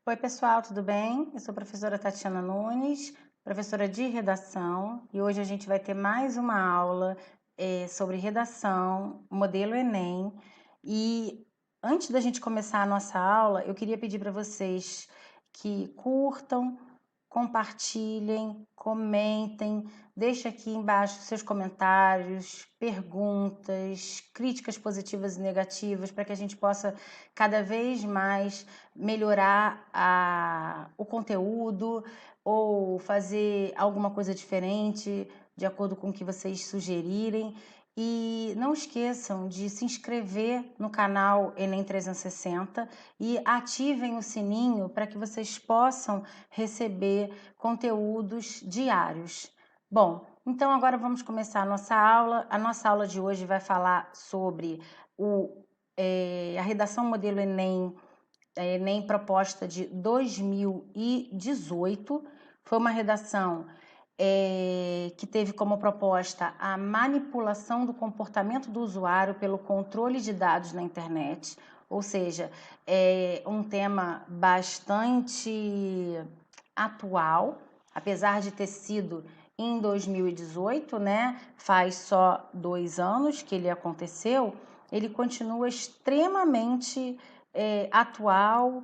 Oi, pessoal, tudo bem? Eu sou a professora Tatiana Nunes, professora de redação, e hoje a gente vai ter mais uma aula sobre redação, modelo Enem. E antes da gente começar a nossa aula, eu queria pedir para vocês que curtam, compartilhem, comentem, deixe aqui embaixo seus comentários, perguntas, críticas positivas e negativas, para que a gente possa cada vez mais melhorar o conteúdo ou fazer alguma coisa diferente de acordo com o que vocês sugerirem. E não esqueçam de se inscrever no canal Enem 360 e ativem o sininho para que vocês possam receber conteúdos diários. Bom, então agora vamos começar a nossa aula. A nossa aula de hoje vai falar sobre a redação modelo Enem Enem proposta de 2018. Foi uma redação que teve como proposta a manipulação do comportamento do usuário pelo controle de dados na internet, ou seja, é um tema bastante atual, apesar de ter sido em 2018, né? Faz só 2 anos que ele aconteceu, ele continua extremamente atual,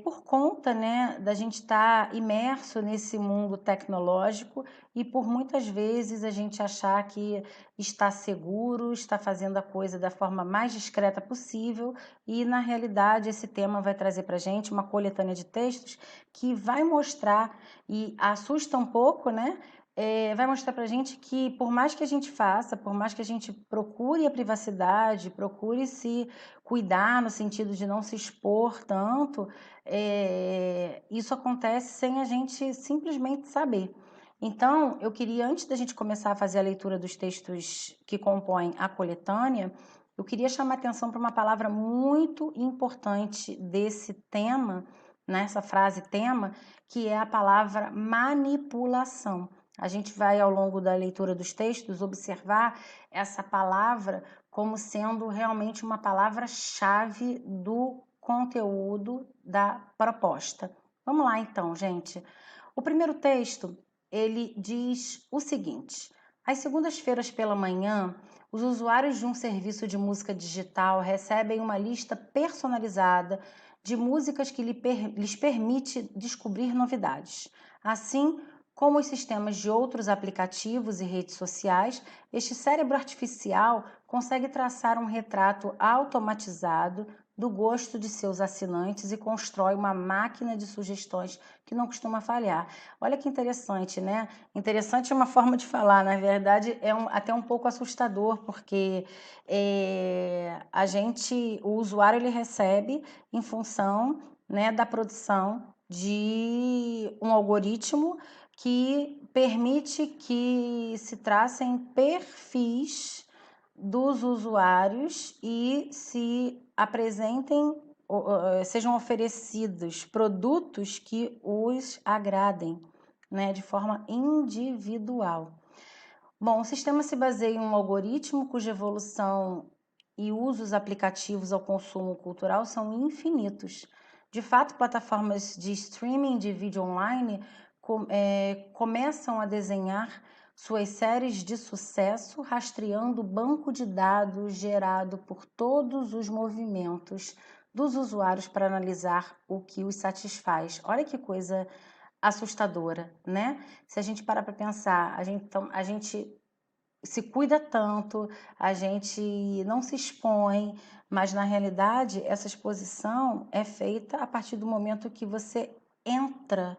por conta, né, da gente estar imerso nesse mundo tecnológico e por muitas vezes a gente achar que está seguro, está fazendo a coisa da forma mais discreta possível e na realidade esse tema vai trazer para a gente uma coletânea de textos que vai mostrar e assusta um pouco, né? Vai mostrar para a gente que por mais que a gente faça, por mais que a gente procure a privacidade, procure se cuidar no sentido de não se expor tanto, isso acontece sem a gente simplesmente saber. Então, eu queria, antes da gente começar a fazer a leitura dos textos que compõem a coletânea, eu queria chamar atenção para uma palavra muito importante desse tema, nessa frase tema, que é a palavra manipulação. A gente vai, ao longo da leitura dos textos, observar essa palavra como sendo realmente uma palavra-chave do conteúdo da proposta. Vamos lá então, gente. O primeiro texto, ele diz o seguinte: às segundas-feiras pela manhã, os usuários de um serviço de música digital recebem uma lista personalizada de músicas que lhes permite descobrir novidades. Assim, como os sistemas de outros aplicativos e redes sociais, este cérebro artificial consegue traçar um retrato automatizado do gosto de seus assinantes e constrói uma máquina de sugestões que não costuma falhar. Olha que interessante, né? Interessante é uma forma de falar, na verdade é até um pouco assustador, porque o usuário ele recebe em função, né, da produção de um algoritmo que permite que se tracem perfis dos usuários e se apresentem, sejam oferecidos produtos que os agradem, né, de forma individual. Bom, o sistema se baseia em um algoritmo cuja evolução e usos aplicativos ao consumo cultural são infinitos. De fato, plataformas de streaming de vídeo online começam a desenhar suas séries de sucesso rastreando o banco de dados gerado por todos os movimentos dos usuários para analisar o que os satisfaz. Olha que coisa assustadora, né? Se a gente parar para pensar, a gente se cuida tanto, a gente não se expõe, mas na realidade essa exposição é feita a partir do momento que você entra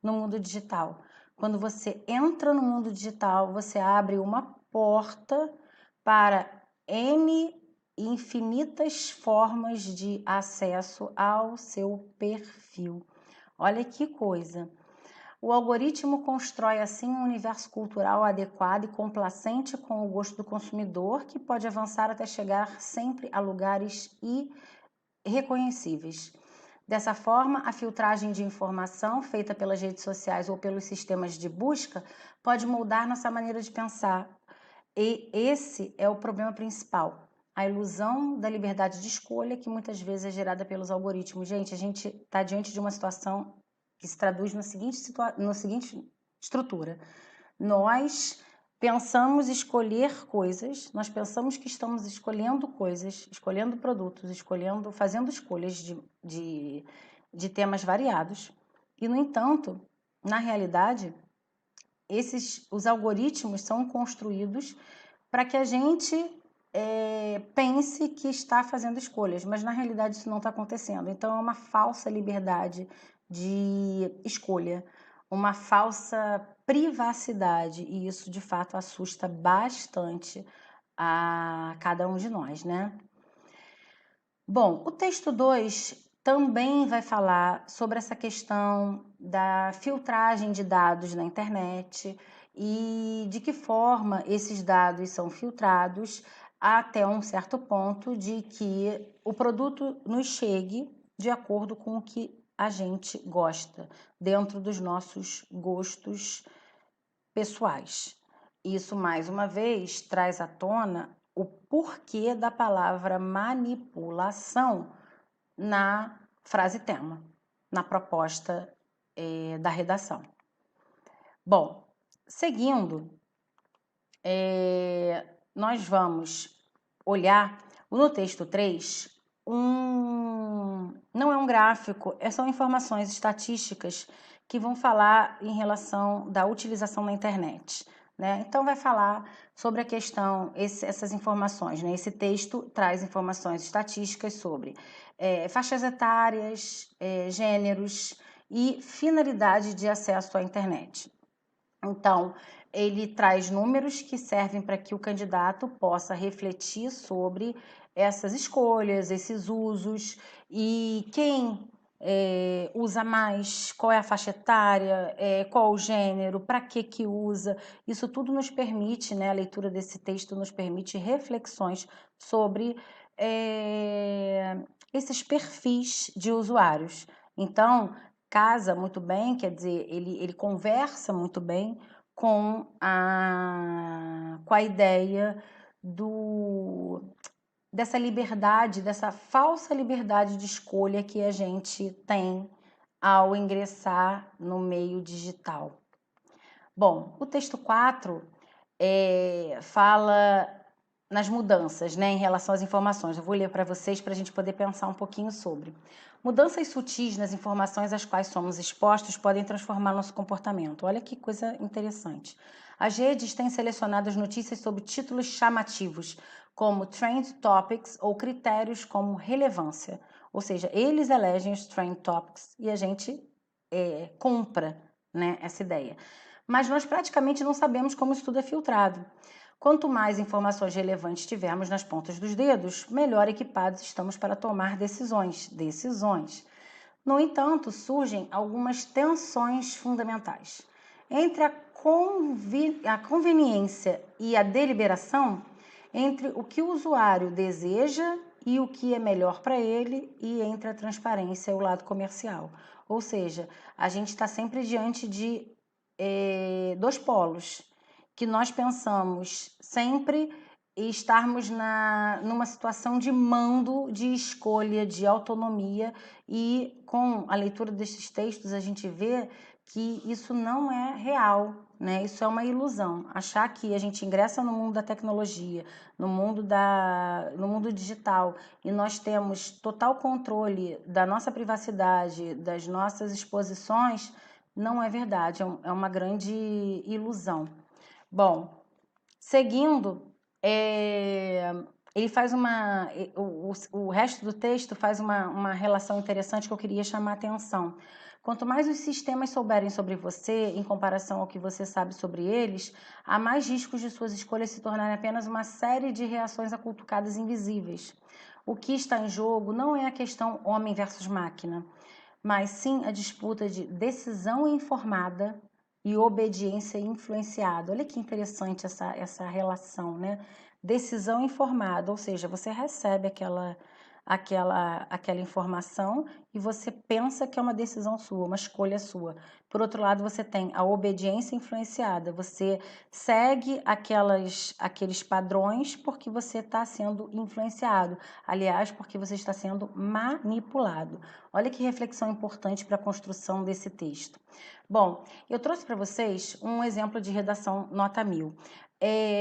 no mundo digital. Quando você entra no mundo digital, você abre uma porta para N infinitas formas de acesso ao seu perfil. Olha que coisa! O algoritmo constrói assim um universo cultural adequado e complacente com o gosto do consumidor, que pode avançar até chegar sempre a lugares irreconhecíveis. Dessa forma, a filtragem de informação feita pelas redes sociais ou pelos sistemas de busca pode moldar nossa maneira de pensar. E esse é o problema principal. a ilusão da liberdade de escolha que muitas vezes é gerada pelos algoritmos. Gente, a gente está diante de uma situação que se traduz na seguinte estrutura. Nós pensamos escolher coisas, nós pensamos que estamos escolhendo coisas, escolhendo produtos, fazendo escolhas de temas variados. E, no entanto, na realidade, os algoritmos são construídos para que a gente pense que está fazendo escolhas, mas na realidade isso não está acontecendo. Então é uma falsa liberdade de escolha, uma falsa privacidade, e isso de fato assusta bastante a cada um de nós, né? Bom, o texto 2 também vai falar sobre essa questão da filtragem de dados na internet e de que forma esses dados são filtrados até um certo ponto de que o produto nos chegue de acordo com o que a gente gosta, dentro dos nossos gostos pessoais. Isso, mais uma vez, traz à tona o porquê da palavra manipulação na frase tema, na proposta da redação. Bom, seguindo, nós vamos olhar no texto 3, não é um gráfico, são informações estatísticas que vão falar em relação da utilização na internet. Né? Então, vai falar sobre a questão, essas informações. Né? Esse texto traz informações estatísticas sobre faixas etárias, gêneros e finalidade de acesso à internet. Então, ele traz números que servem para que o candidato possa refletir sobre essas escolhas, esses usos e quem usa mais, qual é a faixa etária, qual o gênero, para que usa. Isso tudo nos permite, né, a leitura desse texto nos permite reflexões sobre esses perfis de usuários. Então, casa muito bem, quer dizer, ele conversa muito bem com a ideia dessa liberdade, dessa falsa liberdade de escolha que a gente tem ao ingressar no meio digital. Bom, o texto 4 fala nas mudanças, né, em relação às informações. Eu vou ler para vocês para a gente poder pensar um pouquinho sobre. Mudanças sutis nas informações às quais somos expostos podem transformar nosso comportamento. Olha que coisa interessante. As redes têm selecionado as notícias sob títulos chamativos, como Trend Topics ou critérios como relevância. Ou seja, eles elegem os Trend Topics e a gente compra, né, essa ideia. Mas nós praticamente não sabemos como isso tudo é filtrado. Quanto mais informações relevantes tivermos nas pontas dos dedos, melhor equipados estamos para tomar decisões. No entanto, surgem algumas tensões fundamentais. Entre a conveniência e a deliberação, entre o que o usuário deseja e o que é melhor para ele, e entre a transparência e o lado comercial. Ou seja, a gente está sempre diante de dois polos, que nós pensamos sempre estarmos numa situação de mando, de escolha, de autonomia, e com a leitura desses textos a gente vê que isso não é real, né? Isso é uma ilusão. Achar que a gente ingressa no mundo da tecnologia, no mundo digital, e nós temos total controle da nossa privacidade, das nossas exposições, não é verdade, é uma grande ilusão. Bom, seguindo, ele faz o resto do texto faz uma relação interessante que eu queria chamar a atenção. Quanto mais os sistemas souberem sobre você, em comparação ao que você sabe sobre eles, há mais riscos de suas escolhas se tornarem apenas uma série de reações acultucadas invisíveis. O que está em jogo não é a questão homem versus máquina, mas sim a disputa de decisão informada e obediência influenciada. Olha que interessante essa relação, né? Decisão informada, ou seja, você recebe aquela informação e você pensa que é uma decisão sua, uma escolha sua. Por outro lado, você tem a obediência influenciada, você segue aqueles padrões porque você está sendo influenciado, aliás, porque você está sendo manipulado. Olha que reflexão importante para a construção desse texto. Bom, eu trouxe para vocês um exemplo de redação nota 1000.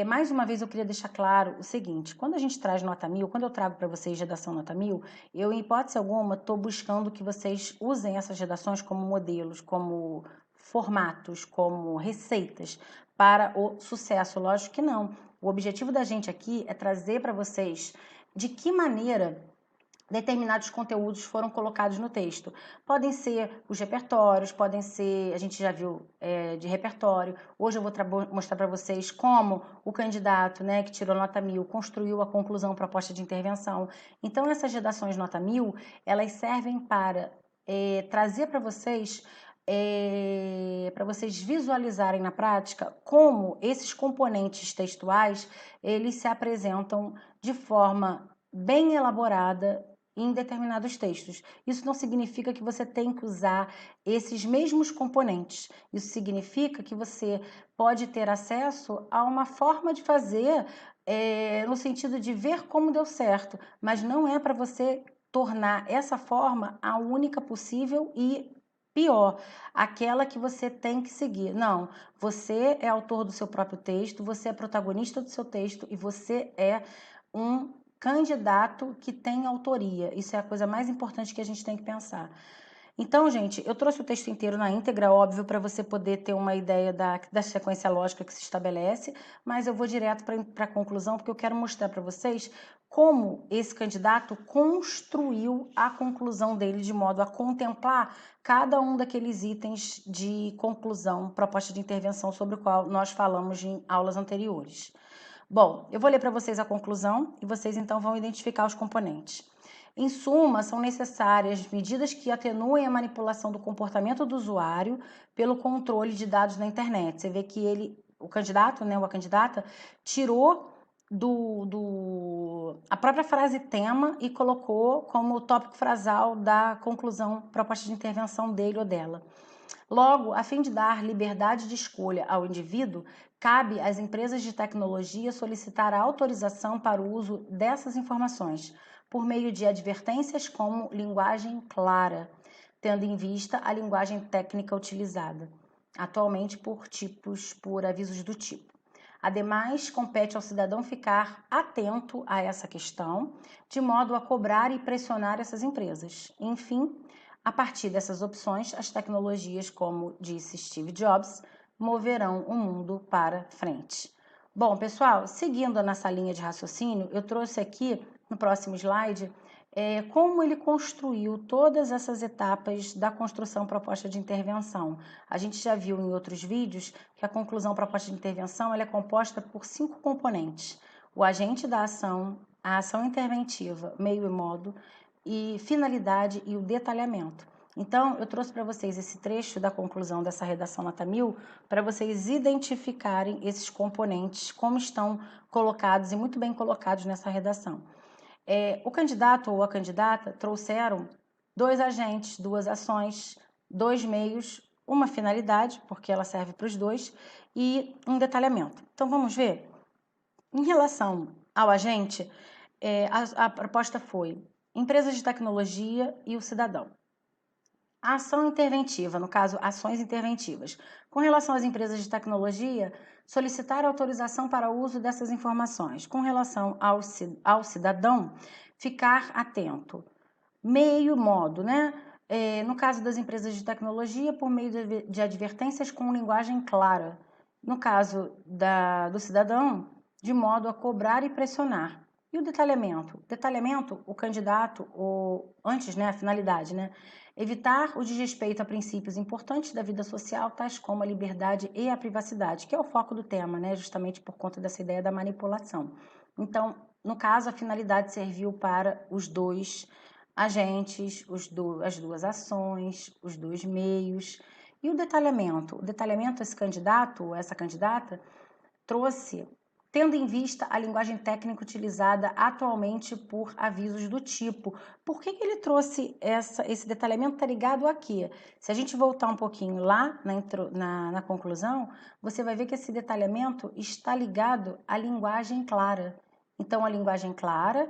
Mais uma vez eu queria deixar claro o seguinte, quando a gente traz nota 1000, quando eu trago para vocês redação nota 1000, eu em hipótese alguma estou buscando que vocês usem essas redações como modelos, como formatos, como receitas para o sucesso. Lógico que não. O objetivo da gente aqui é trazer para vocês de que maneira determinados conteúdos foram colocados no texto. Podem ser os repertórios, podem ser, a gente já viu de repertório. Hoje eu vou mostrar para vocês como o candidato, né, que tirou nota 1000, construiu a conclusão proposta de intervenção. Então essas redações nota 1000, elas servem para trazer para vocês visualizarem na prática como esses componentes textuais eles se apresentam de forma bem elaborada em determinados textos. Isso não significa que você tem que usar esses mesmos componentes. Isso significa que você pode ter acesso a uma forma de fazer no sentido de ver como deu certo, mas não é para você tornar essa forma a única possível e pior, aquela que você tem que seguir. Não, você é autor do seu próprio texto, você é protagonista do seu texto e você é um candidato que tem autoria. Isso é a coisa mais importante que a gente tem que pensar. Então, gente, eu trouxe o texto inteiro na íntegra, óbvio, para você poder ter uma ideia da sequência lógica que se estabelece, mas eu vou direto para a conclusão, porque eu quero mostrar para vocês como esse candidato construiu a conclusão dele de modo a contemplar cada um daqueles itens de conclusão, proposta de intervenção sobre o qual nós falamos em aulas anteriores. Bom, eu vou ler para vocês a conclusão e vocês então vão identificar os componentes. Em suma, são necessárias medidas que atenuem a manipulação do comportamento do usuário pelo controle de dados na internet. Você vê que o candidato, né, ou a candidata, tirou a própria frase tema e colocou como tópico frasal da conclusão, proposta de intervenção dele ou dela. Logo, a fim de dar liberdade de escolha ao indivíduo, cabe às empresas de tecnologia solicitar a autorização para o uso dessas informações, por meio de advertências como linguagem clara, tendo em vista a linguagem técnica utilizada, atualmente por avisos do tipo. Ademais, compete ao cidadão ficar atento a essa questão, de modo a cobrar e pressionar essas empresas. Enfim, a partir dessas opções, as tecnologias, como disse Steve Jobs, moverão o mundo para frente. Bom, pessoal, seguindo nessa linha de raciocínio, eu trouxe aqui no próximo slide como ele construiu todas essas etapas da construção proposta de intervenção. A gente já viu em outros vídeos que a conclusão proposta de intervenção ela é composta por 5 componentes: o agente da ação, a ação interventiva, meio e modo, e finalidade e o detalhamento. Então, eu trouxe para vocês esse trecho da conclusão dessa redação nota 1000 para vocês identificarem esses componentes, como estão colocados e muito bem colocados nessa redação. O candidato ou a candidata trouxeram 2 agentes, 2 ações, 2 meios, uma finalidade, porque ela serve para os dois, e um detalhamento. Então, vamos ver? Em relação ao agente, a proposta foi empresas de tecnologia e o cidadão. A ação interventiva, no caso, ações interventivas. Com relação às empresas de tecnologia, solicitar autorização para o uso dessas informações. Com relação ao cidadão, ficar atento. Meio modo, né? No caso das empresas de tecnologia, por meio de advertências com linguagem clara. No caso do cidadão, de modo a cobrar e pressionar. E o detalhamento? Detalhamento, o candidato, antes, né, a finalidade, né? Evitar o desrespeito a princípios importantes da vida social, tais como a liberdade e a privacidade, que é o foco do tema, né? Justamente por conta dessa ideia da manipulação. Então, no caso, a finalidade serviu para os 2 agentes, as 2 ações, os 2 meios. E o detalhamento? O detalhamento, esse candidato ou essa candidata trouxe tendo em vista a linguagem técnica utilizada atualmente por avisos do tipo. Por que ele trouxe esse detalhamento? Está ligado aqui. Se a gente voltar um pouquinho lá na conclusão, você vai ver que esse detalhamento está ligado à linguagem clara. Então, a linguagem clara,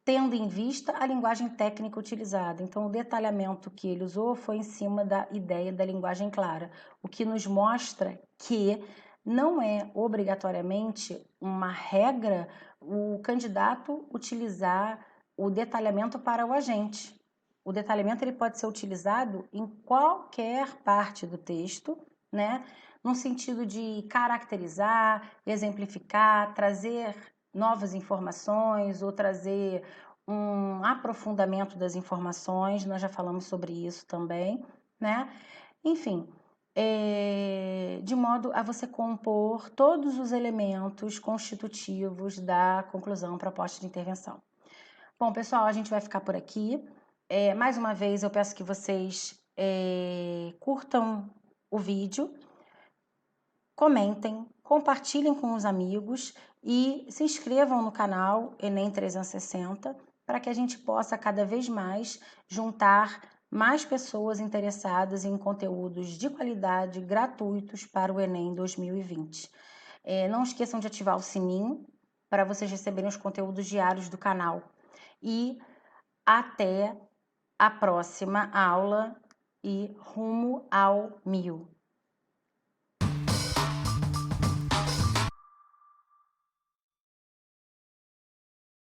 tendo em vista a linguagem técnica utilizada. Então, o detalhamento que ele usou foi em cima da ideia da linguagem clara, o que nos mostra que não é obrigatoriamente uma regra o candidato utilizar o detalhamento para o agente. O detalhamento ele pode ser utilizado em qualquer parte do texto, né? No sentido de caracterizar, exemplificar, trazer novas informações ou trazer um aprofundamento das informações. Nós já falamos sobre isso também, né? Enfim, de modo a você compor todos os elementos constitutivos da conclusão proposta de intervenção. Bom, pessoal, a gente vai ficar por aqui. Mais uma vez, eu peço que vocês curtam o vídeo, comentem, compartilhem com os amigos e se inscrevam no canal Enem 360 para que a gente possa cada vez mais juntar mais pessoas interessadas em conteúdos de qualidade gratuitos para o Enem 2020. Não esqueçam de ativar o sininho para vocês receberem os conteúdos diários do canal. E até a próxima aula e rumo ao 1000.